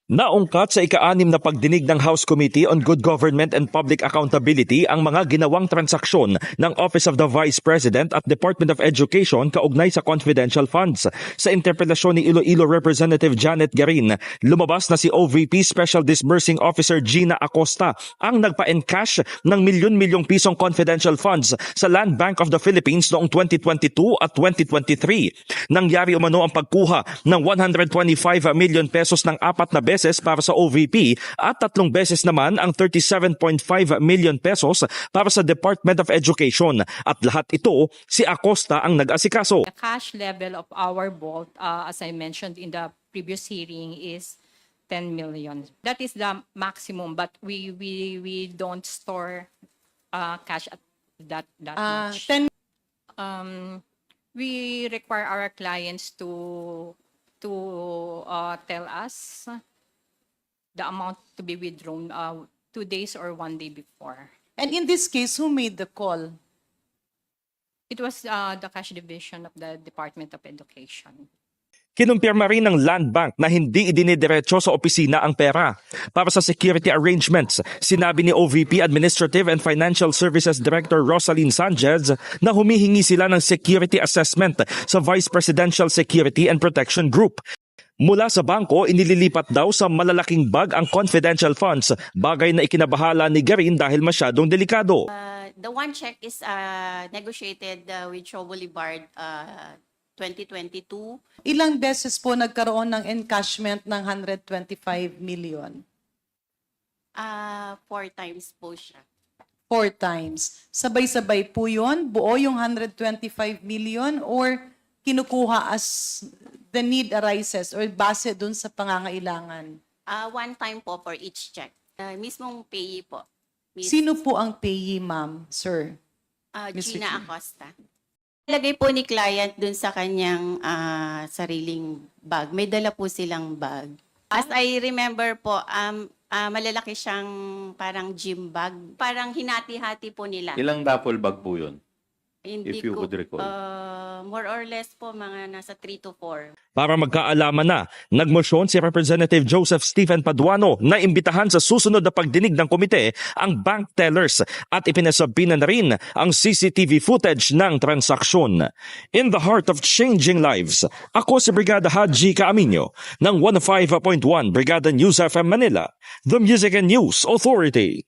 Naungkat sa ika-6 na pagdinig ng House Committee on Good Government and Public Accountability ang mga ginawang transaksyon ng Office of the Vice President at Department of Education kaugnay sa confidential funds. Sa interpelasyon ni Iloilo Representative Janet Garin, lumabas na si OVP Special Disbursing Officer Gina Acosta ang nagpa-encash ng milyon-milyong pisong confidential funds sa Land Bank of the Philippines noong 2022 at 2023. Nangyari umano ang pagkuha ng 125 million pesos ng 4 na beses para sa OVP at 3 beses naman ang 37.5 million pesos para sa Department of Education. At lahat ito, si Acosta ang nag-asikaso. The cash level of our vault, as I mentioned in the previous hearing, is 10 million. That is the maximum, but we don't store cash at that much. 10 We require our clients to tell us the amount to be withdrawn 2 days or 1 day before. And in this case, who made the call? It was the cash division of the Department of Education. Kinumpirma rin ng Land Bank na hindi idinidiretso sa opisina ang pera. Para sa security arrangements, sinabi ni OVP Administrative and Financial Services Director Rosalyn Sanchez na humihingi sila ng security assessment sa Vice Presidential Security and Protection Group. Mula sa bangko, inililipat daw sa malalaking bag ang confidential funds, bagay na ikinabahala ni Garin dahil masyadong delikado. The one check is negotiated with Shaw Boulevard 2022. Ilang beses po nagkaroon ng encashment ng 125 million? 4 times po siya. 4 times. Sabay-sabay po yun? Buo yung 125 million or kinukuha as the need arises or base dun sa pangangailangan? 1 time po for each check. Mismong payee po. Sino po ang payee, ma'am, sir? Miss Gina Vicky. Acosta. Lagay po ni client dun sa kanyang sariling bag. May dala po silang bag. As I remember po, malalaki siyang parang gym bag. Parang hinati-hati po nila. Ilang duffel bag po yun? Hindi if you ko, could recall. more or less po, mga nasa 3 to 4. Para magkaalaman na, nagmosyon si Representative Joseph Stephen Paduano na imbitahan sa susunod na pagdinig ng komite ang bank tellers at ipinasabihan na rin ang CCTV footage ng transaksyon. In the heart of changing lives, ako si Brigada Haji Caaminio ng 105.1 Brigada News FM Manila, the Music and News Authority.